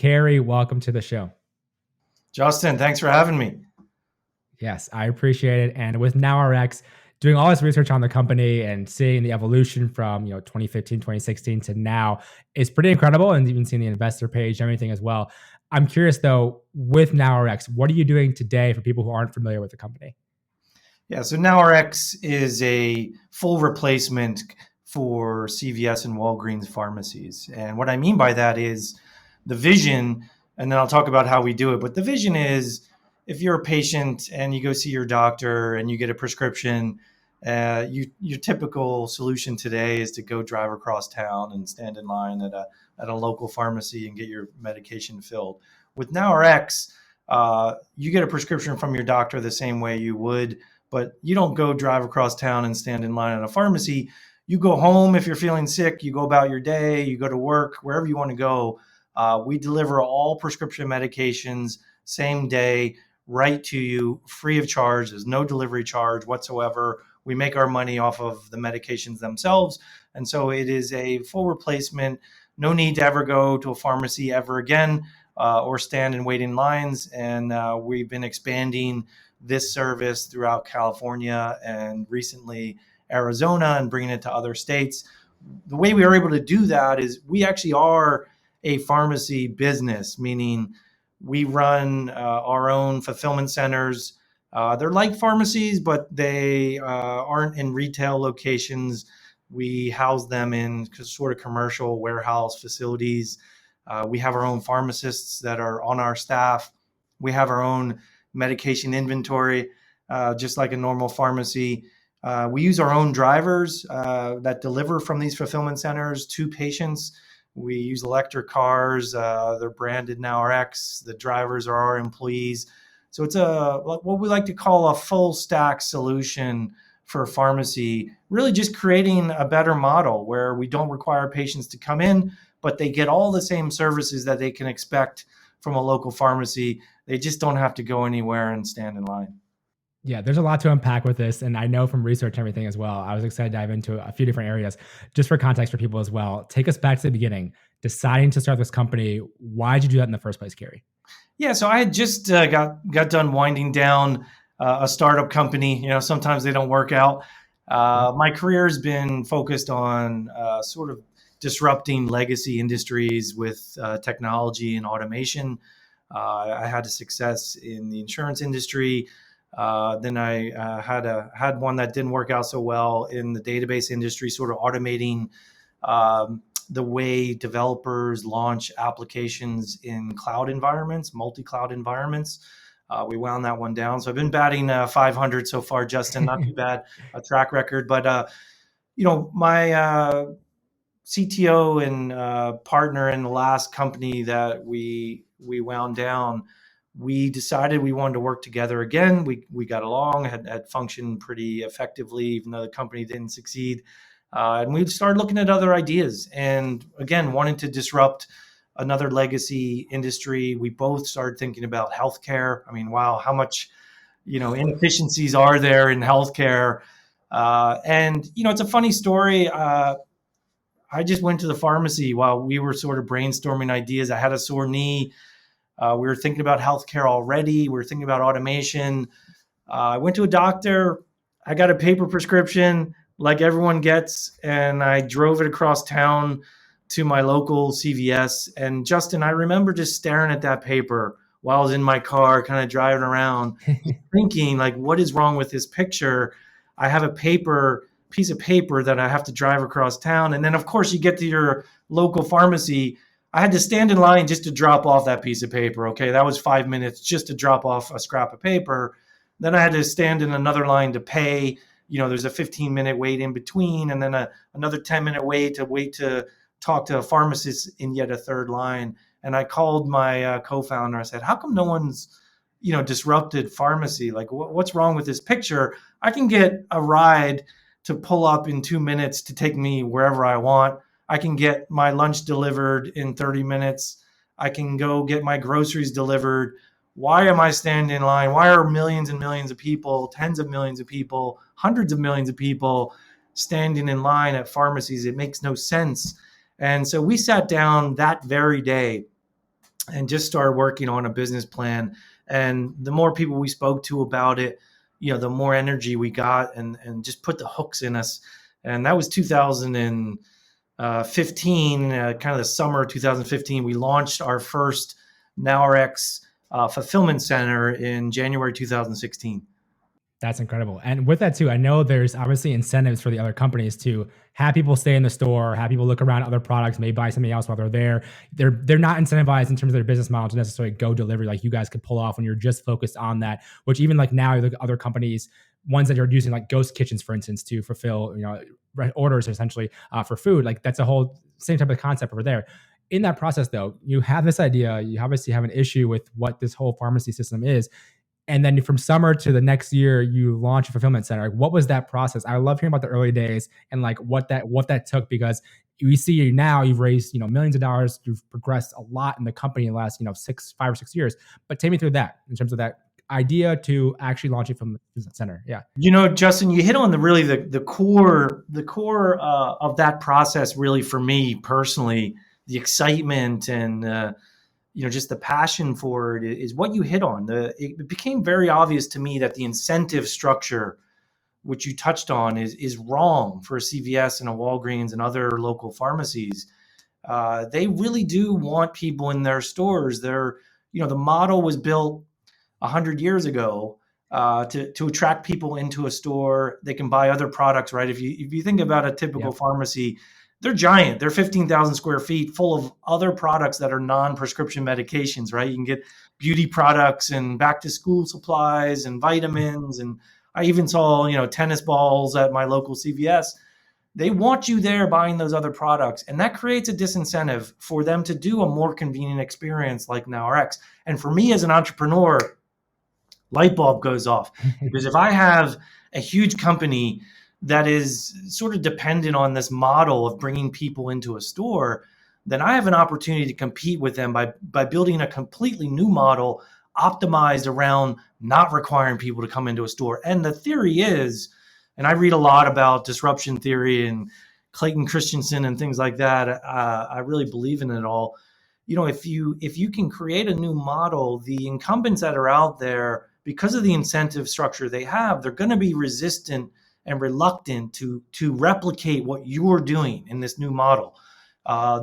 Cary, welcome to the show. Justin, thanks for having me. Yes, I appreciate it. And with NowRx, doing all this research on the company and seeing the evolution from 2015, 2016 to now is pretty incredible. And even seeing the investor page and everything as well. I'm curious though, with NowRx, what are you doing today for people who aren't familiar with the company? Yeah, so NowRx is a full replacement for CVS and Walgreens pharmacies. And what I mean by that is the vision, and then I'll talk about how we do it. But the vision is if you're a patient and you go see your doctor and you get a prescription, your typical solution today is to go drive across town and stand in line at a local pharmacy and get your medication filled. With NowRx, you get a prescription from your doctor the same way you would, but you don't go drive across town and stand in line at a pharmacy. You go home if you're feeling sick, you go about your day, you go to work, wherever you want to go. We deliver all prescription medications same day right to you free of charge. There's no delivery charge whatsoever. We make our money off of the medications themselves. And so it is a full replacement. No need to ever go to a pharmacy ever again or stand and wait in lines. And we've been expanding this service throughout California and recently Arizona and bringing it to other states. The way we are able to do that is we actually are a pharmacy business, meaning we run our own fulfillment centers. They're like pharmacies, but they aren't in retail locations. We house them in sort of commercial warehouse facilities. We have our own pharmacists that are on our staff. We have our own medication inventory, just like a normal pharmacy. We use our own drivers that deliver from these fulfillment centers to patients. We use electric cars. They're branded NowRx. The drivers are our employees. So it's what we like to call a full stack solution for pharmacy, really just creating a better model where we don't require patients to come in, but they get all the same services that they can expect from a local pharmacy. They just don't have to go anywhere and stand in line. Yeah, there's a lot to unpack with this. And I know from research and everything as well, I was excited to dive into a few different areas. Just for context for people as well, take us back to the beginning, deciding to start this company. Why did you do that in the first place, Cary? Yeah, so I had just got done winding down a startup company. Sometimes they don't work out. My career has been focused on sort of disrupting legacy industries with technology and automation. I had a success in the insurance industry. Then I had one that didn't work out so well in the database industry, sort of automating the way developers launch applications in cloud environments, multi-cloud environments. We wound that one down. So I've been batting 500 so far, Justin. Not too bad a track record, but my CTO and partner in the last company that we wound down, we decided we wanted to work together again. We got along, had functioned pretty effectively, even though the company didn't succeed. And we started looking at other ideas and, again, wanting to disrupt another legacy industry. We both started thinking about healthcare. I mean, wow, how much, inefficiencies are there in healthcare? And it's a funny story. I just went to the pharmacy while we were sort of brainstorming ideas. I had a sore knee. We were thinking about healthcare already. We were thinking about automation. I went to a doctor. I got a paper prescription like everyone gets, and I drove it across town to my local CVS. And Justin, I remember just staring at that paper while I was in my car, kind of driving around, thinking, like, what is wrong with this picture? I have a piece of paper that I have to drive across town. And then, of course, you get to your local pharmacy. I had to stand in line just to drop off that piece of paper. Okay, that was 5 minutes just to drop off a scrap of paper. Then I had to stand in another line to pay. There's a 15-minute wait in between, and then another 10-minute wait to talk to a pharmacist in yet a third line. And I called my co-founder. I said, how come no one's, disrupted pharmacy? Like, what's wrong with this picture? I can get a ride to pull up in 2 minutes to take me wherever I want. I can get my lunch delivered in 30 minutes. I can go get my groceries delivered. Why am I standing in line? Why are millions and millions of people, tens of millions of people, hundreds of millions of people standing in line at pharmacies? It makes no sense. And so we sat down that very day and just started working on a business plan. And the more people we spoke to about it, the more energy we got, and just put the hooks in us. And that was 2015, kind of the summer of 2015. We launched our first NowRx fulfillment center in January 2016. That's incredible. And with that too, I know there's obviously incentives for the other companies to have people stay in the store, have people look around at other products, maybe buy something else while they're there. They're not incentivized in terms of their business model to necessarily go delivery like you guys could pull off when you're just focused on that. Which even like now, you look at other companies, ones that are using like ghost kitchens, for instance, to fulfill orders essentially for food. Like that's a whole same type of concept over there. In that process, though, you have this idea. You obviously have an issue with what this whole pharmacy system is, and then from summer to the next year you launch a fulfillment center. Like, what was that process? I love hearing about the early days and like what that took, because we see you now, you've raised millions of dollars, you've progressed a lot in the company in the last 5 or 6 years. But take me through that in terms of that idea to actually launching from the center. Yeah. Justin, you hit on the core of that process. Really, for me personally, the excitement and just the passion for it is what you hit on. It became very obvious to me that the incentive structure, which you touched on, is wrong for a CVS and a Walgreens and other local pharmacies. They really do want people in their stores. The model was built 100 years ago to attract people into a store. They can buy other products, right? If you think about a typical Yep. pharmacy, they're giant. They're 15,000 square feet, full of other products that are non-prescription medications, right? You can get beauty products and back to school supplies and vitamins. And I even saw, tennis balls at my local CVS. They want you there buying those other products. And that creates a disincentive for them to do a more convenient experience like NowRx. And for me as an entrepreneur, light bulb goes off, because if I have a huge company that is sort of dependent on this model of bringing people into a store, then I have an opportunity to compete with them by building a completely new model optimized around not requiring people to come into a store. And the theory is, and I read a lot about disruption theory and Clayton Christensen and things like that. I really believe in it all. If you can create a new model, the incumbents that are out there, because of the incentive structure they have, they're going to be resistant and reluctant to replicate what you're doing in this new model.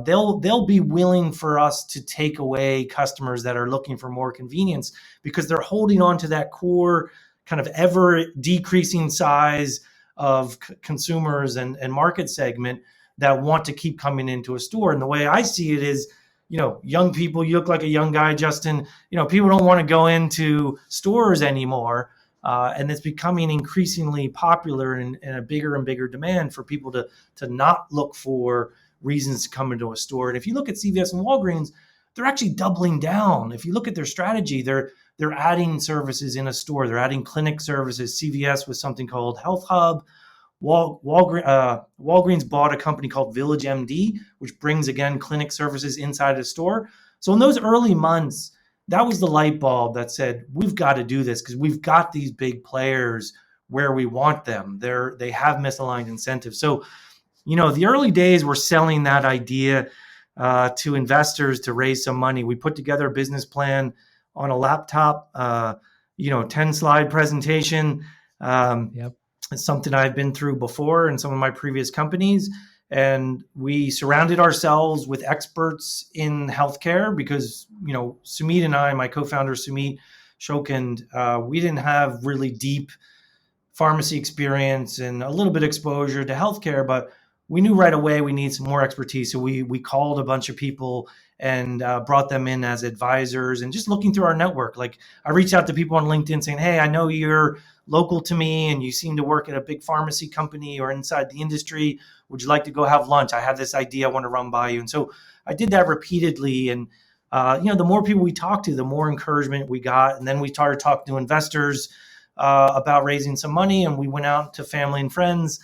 They'll be willing for us to take away customers that are looking for more convenience, because they're holding on to that core kind of ever decreasing size of consumers and market segment that want to keep coming into a store. And the way I see it is, young people, you look like a young guy, Justin, people don't want to go into stores anymore. And it's becoming increasingly popular and a bigger and bigger demand for people to not look for reasons to come into a store. And if you look at CVS and Walgreens, they're actually doubling down. If you look at their strategy, they're adding services in a store. They're adding clinic services. CVS with something called Health Hub. Walgreens bought a company called Village MD, which brings, again, clinic services inside the store. So in those early months, that was the light bulb that said, we've got to do this because we've got these big players where we want them. They have misaligned incentives. So, the early days were selling that idea to investors to raise some money. We put together a business plan on a laptop, 10-slide presentation. Yep. It's something I've been through before in some of my previous companies. And we surrounded ourselves with experts in healthcare because, Sumit and I, my co-founder Sumit Shokand, we didn't have really deep pharmacy experience and a little bit exposure to healthcare, but we knew right away we need some more expertise. So we called a bunch of people and brought them in as advisors, and just looking through our network. Like, I reached out to people on LinkedIn saying, hey, I know you're local to me and you seem to work at a big pharmacy company or inside the industry. Would you like to go have lunch? I have this idea I want to run by you. And so I did that repeatedly. And, the more people we talked to, the more encouragement we got. And then we started talking to investors about raising some money. And we went out to family and friends,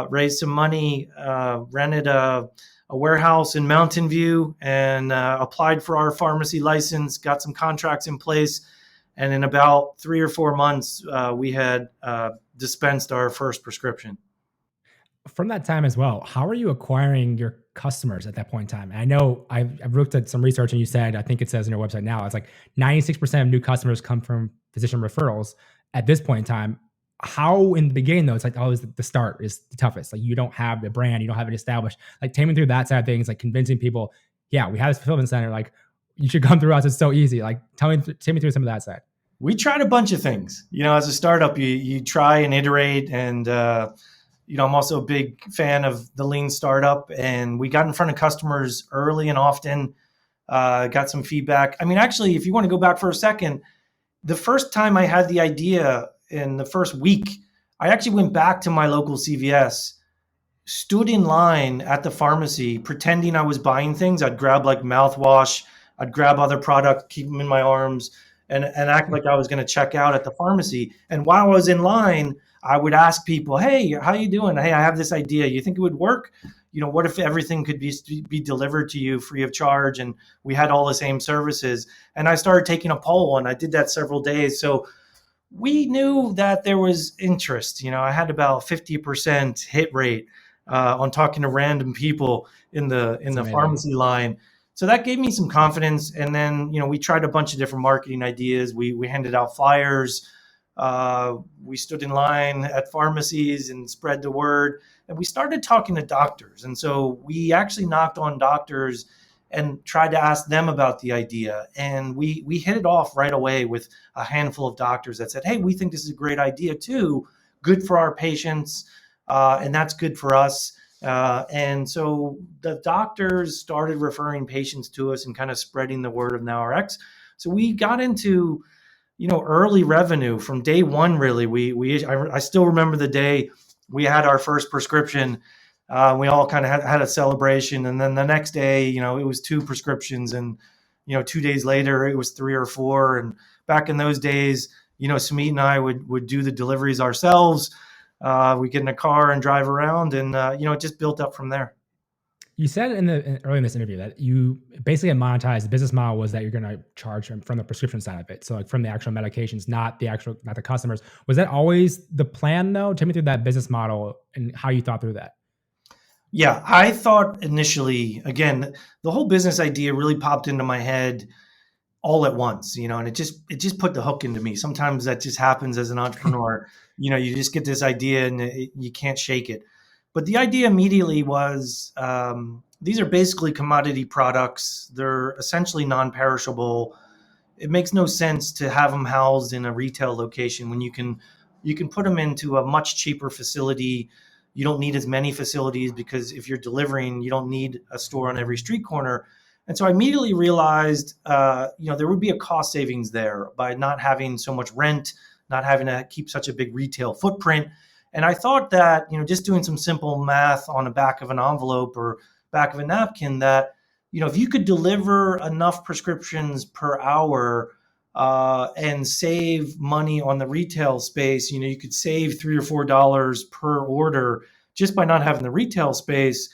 raised some money, rented a warehouse in Mountain View, and applied for our pharmacy license, got some contracts in place. And in about 3 or 4 months, we had dispensed our first prescription. From that time as well, how are you acquiring your customers at that point in time? And I know I've looked at some research, and you said, I think it says on your website now, it's like 96% of new customers come from physician referrals at this point in time. How in the beginning though, it's like always the start is the toughest. Like you don't have the brand, you don't have it established. Like take me through that side of things, like convincing people, yeah, we have this fulfillment center. Like you should come through us. It's so easy. Like take me through some of that side. We tried a bunch of things. As a startup, you try and iterate, and I'm also a big fan of the lean startup. And we got in front of customers early and often, got some feedback. I mean, actually, if you want to go back for a second, the first time I had the idea in the first week, I actually went back to my local CVS, stood in line at the pharmacy, pretending I was buying things. I'd grab like mouthwash, I'd grab other product, keep them in my arms, and act like I was going to check out at the pharmacy. And while I was in line, I would ask people, "Hey, how you doing? Hey, I have this idea. You think it would work? What if everything could be delivered to you free of charge, and we had all the same services?" And I started taking a poll, and I did that several days. So we knew that there was interest. I had about 50% hit rate on talking to random people in the pharmacy line. So that gave me some confidence. And then, we tried a bunch of different marketing ideas. We handed out flyers. We stood in line at pharmacies and spread the word. And we started talking to doctors. And so we actually knocked on doctors and tried to ask them about the idea. And we hit it off right away with a handful of doctors that said, "Hey, we think this is a great idea too. Good for our patients. And that's good for us." And so the doctors started referring patients to us and kind of spreading the word of NowRx. So we got into, early revenue from day one. Really, I still remember the day we had our first prescription. We all kind of had a celebration, and then the next day, it was 2 prescriptions, and 2 days later it was 3 or 4. And back in those days, Smeet and I would do the deliveries ourselves. We get in a car and drive around, and it just built up from there. You said early in this interview that you basically monetized. The business model was that you're going to charge from the prescription side of it, so like from the actual medications, not the customers. Was that always the plan though? Take me through that business model and how you thought through that. Yeah, I thought initially, again, the whole business idea really popped into my head all at once, and it just put the hook into me. Sometimes that just happens as an entrepreneur. You just get this idea and you can't shake it. But the idea immediately was, these are basically commodity products. They're essentially non-perishable. It makes no sense to have them housed in a retail location when you can put them into a much cheaper facility. You don't need as many facilities because if you're delivering, you don't need a store on every street corner. And so I immediately realized, there would be a cost savings there by not having so much rent, not having to keep such a big retail footprint. And I thought that, just doing some simple math on the back of an envelope or back of a napkin, that, if you could deliver enough prescriptions per hour and save money on the retail space, you could save $3 or $4 per order just by not having the retail space.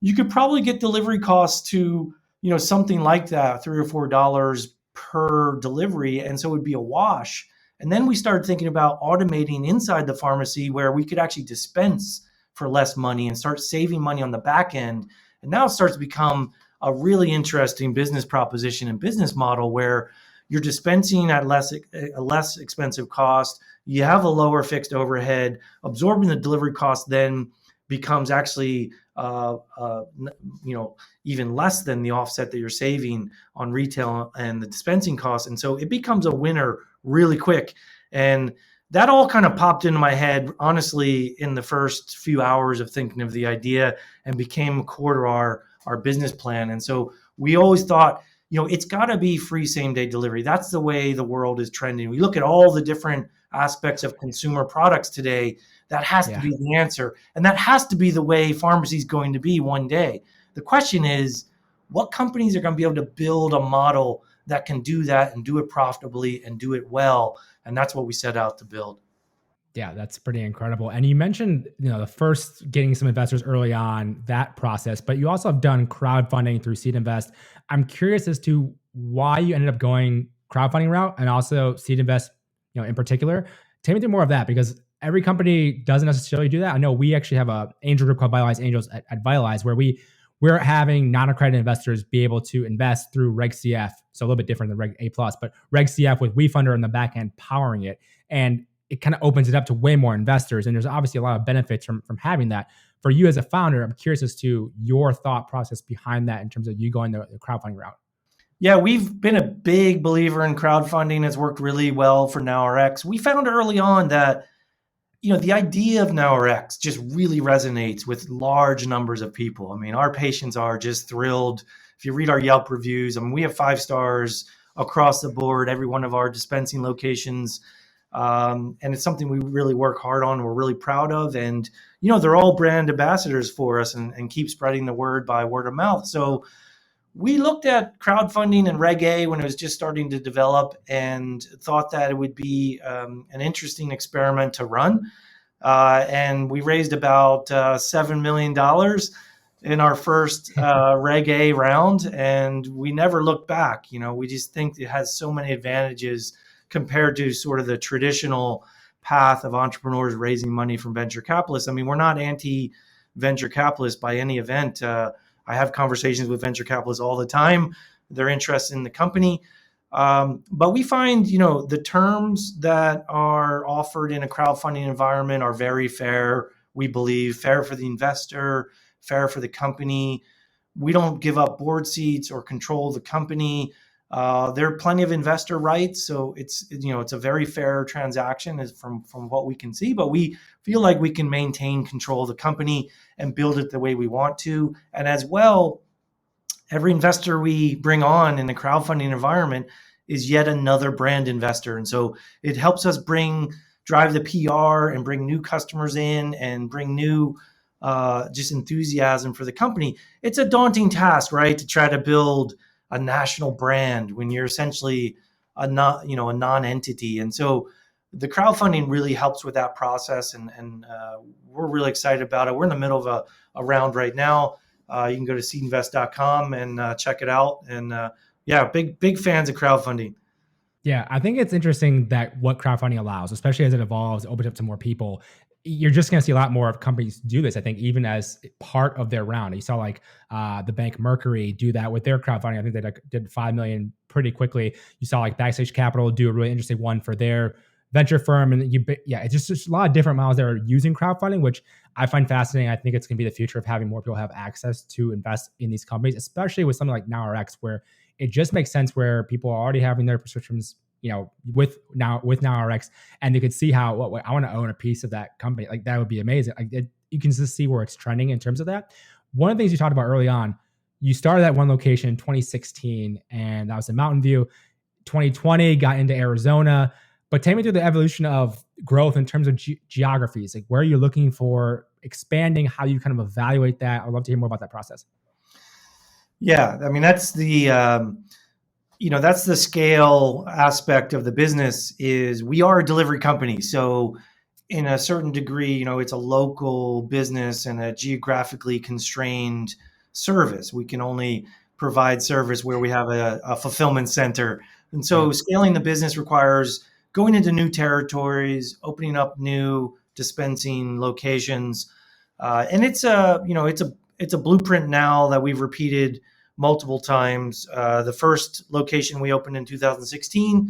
You could probably get delivery costs to, something like that, $3 or $4 per delivery. And so it would be a wash. And then we started thinking about automating inside the pharmacy where we could actually dispense for less money and start saving money on the back end. And now it starts to become a really interesting business proposition and business model where you're dispensing at a less expensive cost. You have a lower fixed overhead. Absorbing the delivery cost then becomes actually even less than the offset that you're saving on retail and the dispensing costs. And so it becomes a winner really quick. And that all kind of popped into my head, honestly, in the first few hours of thinking of the idea, and became core to our business plan. And so we always thought, it's got to be free same-day delivery. That's the way the world is trending. We look at all the different aspects of consumer products today. That has to be the answer. And that has to be the way pharmacy is going to be one day. The question is, what companies are going to be able to build a model that can do that and do it profitably and do it well? And that's what we set out to build. Yeah, that's pretty incredible. And you mentioned, the first getting some investors early on, that process, but you also have done crowdfunding through Seed Invest. I'm curious as to why you ended up going crowdfunding route and also Seed Invest, in particular. Take me through more of that, because every company doesn't necessarily do that. I know we actually have a angel group called Vitalize Angels at Vitalize, where we we're having non-accredited investors be able to invest through Reg CF, so a little bit different than Reg A+, but Reg CF with WeFunder in the back end powering it. And it kind of opens it up to way more investors. And there's obviously a lot of benefits from having that. For you as a founder, I'm curious as to your thought process behind that in terms of you going the crowdfunding route. Yeah, we've been a big believer in crowdfunding. It's worked really well for NowRx. We found early on that, the idea of NowRx just really resonates with large numbers of people. I mean, our patients are just thrilled. If you read our Yelp reviews, I mean, we have 5 stars across the board, every one of our dispensing locations. And it's something we really work hard on. We're really proud of. And, they're all brand ambassadors for us and keep spreading the word by word of mouth. So we looked at crowdfunding and Reg A when it was just starting to develop and thought that it would be an interesting experiment to run. And we raised about $7 million in our first Reg A round, and we never looked back. We just think it has so many advantages compared to sort of the traditional path of entrepreneurs raising money from venture capitalists. I mean, we're not anti-venture capitalists by any event. I have conversations with venture capitalists all the time. They're interested in the company. But we find, the terms that are offered in a crowdfunding environment are very fair. We believe fair for the investor, fair for the company. We don't give up board seats or control the company. There are plenty of investor rights. So it's a very fair transaction from what we can see, but we feel like we can maintain control of the company and build it the way we want to. And as well, every investor we bring on in the crowdfunding environment is yet another brand investor. And so it helps us drive the PR and bring new customers in and bring new just enthusiasm for the company. It's a daunting task, right? To try to build a national brand when you're essentially a non-entity. And so the crowdfunding really helps with that process. And we're really excited about it. We're in the middle of a round right now. You can go to seedinvest.com and check it out. And big fans of crowdfunding. Yeah, I think it's interesting that what crowdfunding allows, especially as it evolves, opens up to more people. You're just going to see a lot more of companies do this, I think, even as part of their round. You saw like the bank Mercury do that with their crowdfunding. I think they did 5 million pretty quickly. You saw like Backstage Capital do a really interesting one for their venture firm. And it's just a lot of different models that are using crowdfunding, which I find fascinating. I think it's going to be the future of having more people have access to invest in these companies, especially with something like NowRx, where it just makes sense where people are already having their prescriptions, with NowRx, and they could see how I want to own a piece of that company. Like that would be amazing. You can just see where it's trending in terms of that. One of the things you talked about early on, you started at one location in 2016, and that was in Mountain View. 2020 got into Arizona, but take me through the evolution of growth in terms of geographies. Like where are you looking for expanding? How you kind of evaluate that? I'd love to hear more about that process. Yeah, I mean that's the scale aspect of the business. Is we are a delivery company, so in a certain degree, it's a local business and a geographically constrained service. We can only provide service where we have a fulfillment center, and so scaling the business requires going into new territories, opening up new dispensing locations, and it's a blueprint now that we've repeated multiple times. The first location we opened in 2016,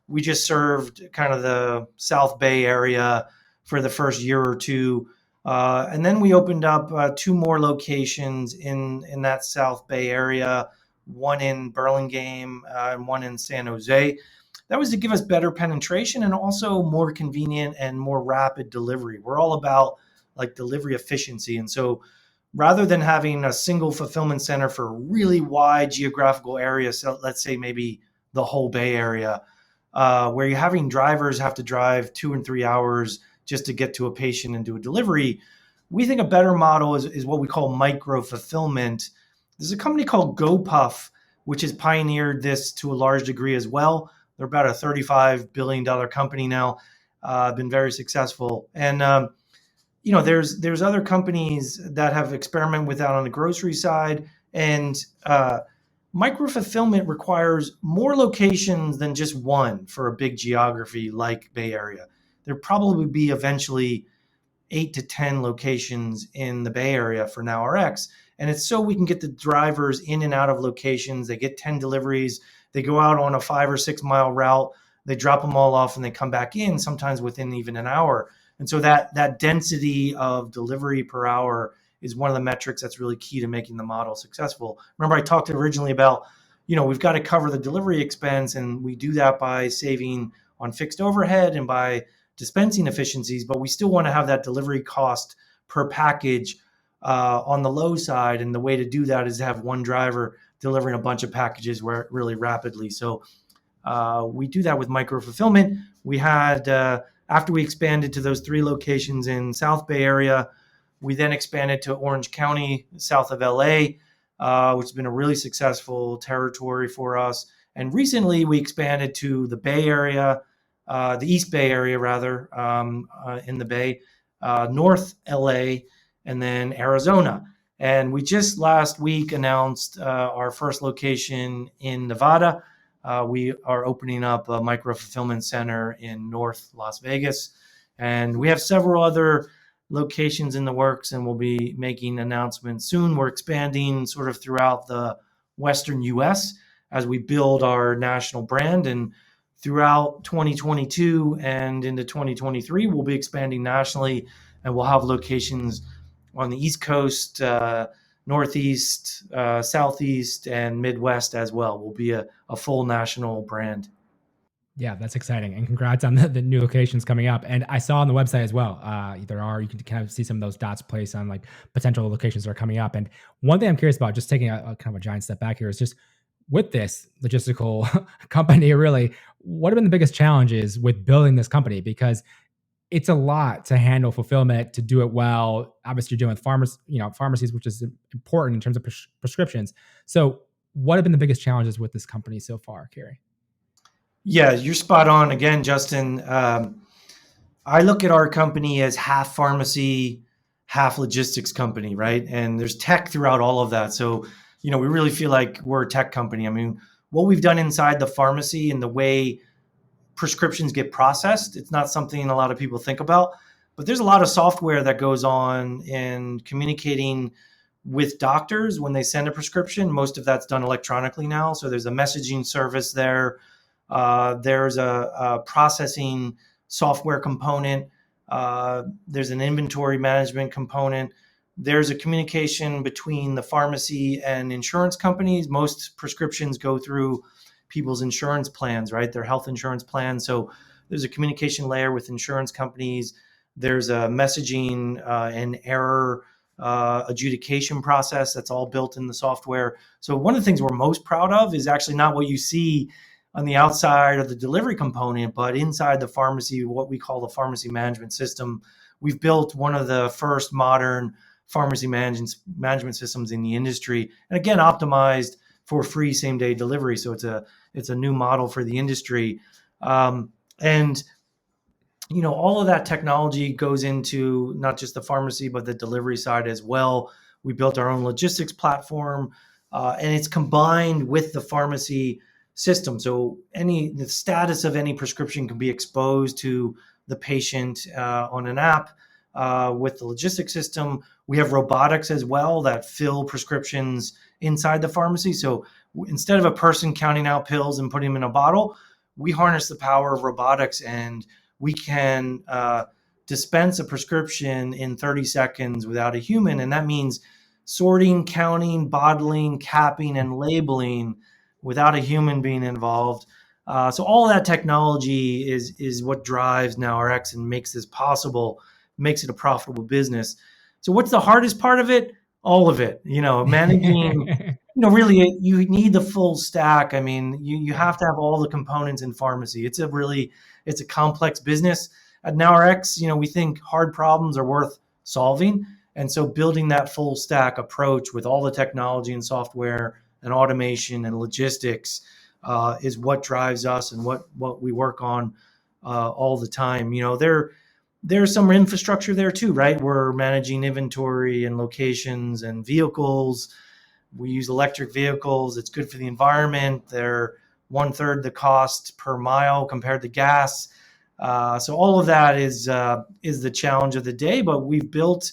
we just served kind of the South Bay area for the first year or two. And then we opened up 2 more locations in that South Bay area, one in Burlingame and one in San Jose. That was to give us better penetration and also more convenient and more rapid delivery. We're all about like delivery efficiency. And so rather than having a single fulfillment center for a really wide geographical area, so let's say maybe the whole Bay Area, where you're having drivers have to drive 2 and 3 hours just to get to a patient and do a delivery, we think a better model is what we call micro-fulfillment. There's a company called GoPuff, which has pioneered this to a large degree as well. They're about a $35 billion company now, been very successful. And there's other companies that have experimented with that on the grocery side, and micro-fulfillment requires more locations than just one for a big geography like Bay Area. There'll probably be eventually 8 to 10 locations in the Bay Area for NowRx. And it's so we can get the drivers in and out of locations. They get 10 deliveries. They go out on a 5 or 6 mile route. They drop them all off and they come back in, sometimes within even an hour. And so that density of delivery per hour is one of the metrics that's really key to making the model successful. Remember, I talked originally about, we've got to cover the delivery expense, and we do that by saving on fixed overhead and by dispensing efficiencies, but we still want to have that delivery cost per package on the low side. And the way to do that is to have one driver delivering a bunch of packages really rapidly. So we do that with micro-fulfillment. We had, after we expanded to those 3 locations in South Bay area, we then expanded to Orange County, south of LA, which has been a really successful territory for us. And recently we expanded to the Bay Area, the East Bay Area rather, in the Bay, North LA, and then Arizona. And we just last week announced our first location in Nevada. We are opening up a micro-fulfillment center in North Las Vegas. And we have several other locations in the works, and we'll be making announcements soon. We're expanding sort of throughout the Western US as we build our national brand. And throughout 2022 and into 2023, we'll be expanding nationally, and we'll have locations on the East Coast, Northeast, Southeast, and Midwest as well. We'll be a full national brand. Yeah, that's exciting. And congrats on the new locations coming up. And I saw on the website as well, you can kind of see some of those dots placed on like potential locations that are coming up. And one thing I'm curious about, just taking a kind of a giant step back here, is just with this logistical company, really, what have been the biggest challenges with building this company? Because it's a lot to handle fulfillment, to do it well. Obviously, you're dealing with pharmacies, which is important in terms of prescriptions. So what have been the biggest challenges with this company so far, Cary? Yeah, you're spot on again, Justin. I look at our company as half pharmacy, half logistics company, right? And there's tech throughout all of that. So, we really feel like we're a tech company. I mean, what we've done inside the pharmacy and the way prescriptions get processed, it's not something a lot of people think about, but there's a lot of software that goes on in communicating with doctors when they send a prescription. Most of that's done electronically now. So there's a messaging service there. There's a processing software component. There's an inventory management component. There's a communication between the pharmacy and insurance companies. Most prescriptions go through people's insurance plans, right? Their health insurance plans. So there's a communication layer with insurance companies. There's a messaging and error adjudication process that's all built in the software. So one of the things we're most proud of is actually not what you see on the outside of the delivery component, but inside the pharmacy, what we call the pharmacy management system. We've built one of the first modern pharmacy management systems in the industry, and again, optimized for free same-day delivery. So it's a new model for the industry. And all of that technology goes into not just the pharmacy, but the delivery side as well. We built our own logistics platform, and it's combined with the pharmacy system. So the status of any prescription can be exposed to the patient on an app with the logistics system. We have robotics as well that fill prescriptions inside the pharmacy. So instead of a person counting out pills and putting them in a bottle, we harness the power of robotics, and we can dispense a prescription in 30 seconds without a human. And that means sorting, counting, bottling, capping, and labeling without a human being involved. So all of that technology is what drives NowRx and makes this possible, makes it a profitable business. So what's the hardest part of it? All of it, managing, really you need the full stack. I mean, you have to have all the components in pharmacy. It's a complex business. At NowRx, we think hard problems are worth solving. And so building that full stack approach with all the technology and software and automation and logistics is what drives us and what we work on all the time. There's some infrastructure there too, right? We're managing inventory and locations and vehicles. We use electric vehicles. It's good for the environment. They're 1/3 the cost per mile compared to gas. So all of that is the challenge of the day, but we've built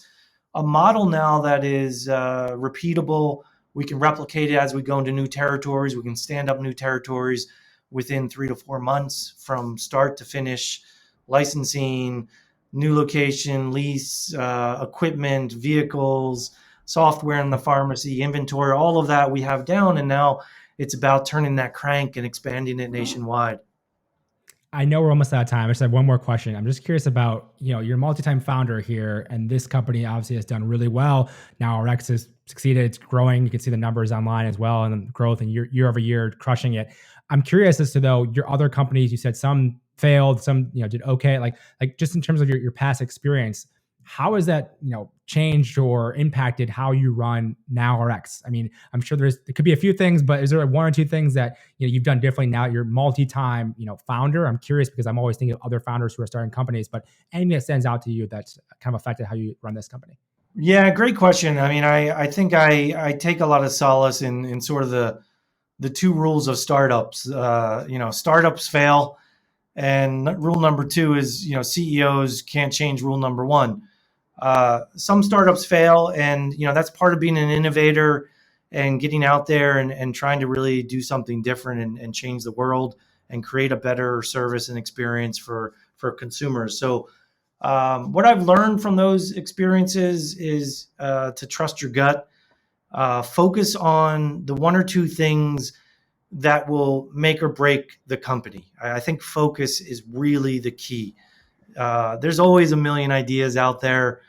a model now that is repeatable. We can replicate it as we go into new territories. We can stand up new territories within 3 to 4 months from start to finish, licensing, new location, lease, equipment, vehicles, software in the pharmacy, inventory, all of that we have down. And now it's about turning that crank and expanding it nationwide. I know we're almost out of time. I just have one more question. I'm just curious about, you're a multi-time founder here, and this company obviously has done really well. Now Rex has succeeded. It's growing. You can see the numbers online as well, and the growth and year over year crushing it. I'm curious as to, though, your other companies, you said some failed, some, did okay. Like just in terms of your past experience, how has that, changed or impacted how you run NowRx? I mean, I'm sure there could be a few things, but is there one or two things that you've done differently now that you're multi-time, founder? I'm curious because I'm always thinking of other founders who are starting companies, but anything that stands out to you that's kind of affected how you run this company? Yeah, great question. I mean, I think I take a lot of solace in sort of the two rules of startups. Startups fail, and rule number two is CEOs can't change rule number one. Some startups fail, and that's part of being an innovator and getting out there and trying to really do something different and change the world and create a better service and experience for consumers. So what I've learned from those experiences is to trust your gut, focus on the one or two things that will make or break the company. I think focus is really the key. There's always a million ideas out there.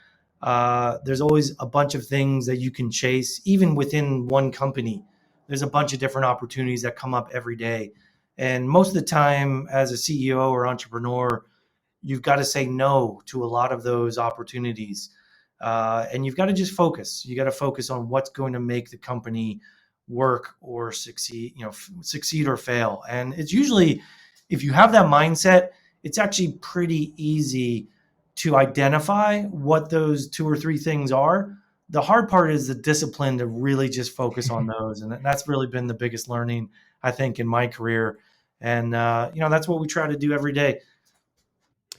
There's always a bunch of things that you can chase, even within one company. There's a bunch of different opportunities that come up every day. And most of the time, as a CEO or entrepreneur, you've got to say no to a lot of those opportunities. And you've got to just focus. You got to focus on what's going to make the company work or succeed, succeed or fail. And it's usually, if you have that mindset, it's actually pretty easy to identify what those two or three things are. The hard part is the discipline to really just focus on those. And that's really been the biggest learning, I think, in my career. And, that's what we try to do every day.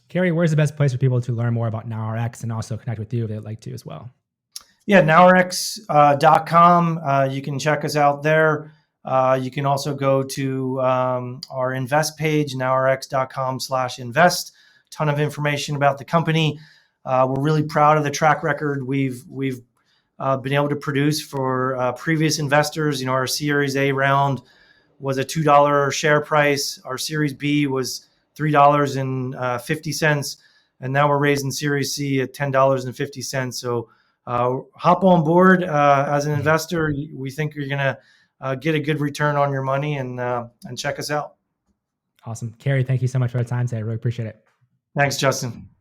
Cary, where's the best place for people to learn more about NowRx and also connect with you if they'd like to as well? Yeah, NowRx.com. You can check us out there. You can also go to our invest page, NowRx.com/invest. Ton of information about the company. We're really proud of the track record we've been able to produce for previous investors. Our Series A round was a $2 share price. Our Series B was $3.50, and now we're raising Series C at $10.50. So hop on board as an investor. We think you're going to get a good return on your money, and check us out. Awesome. Cary, thank you so much for the time today. I really appreciate it. Thanks, Justin.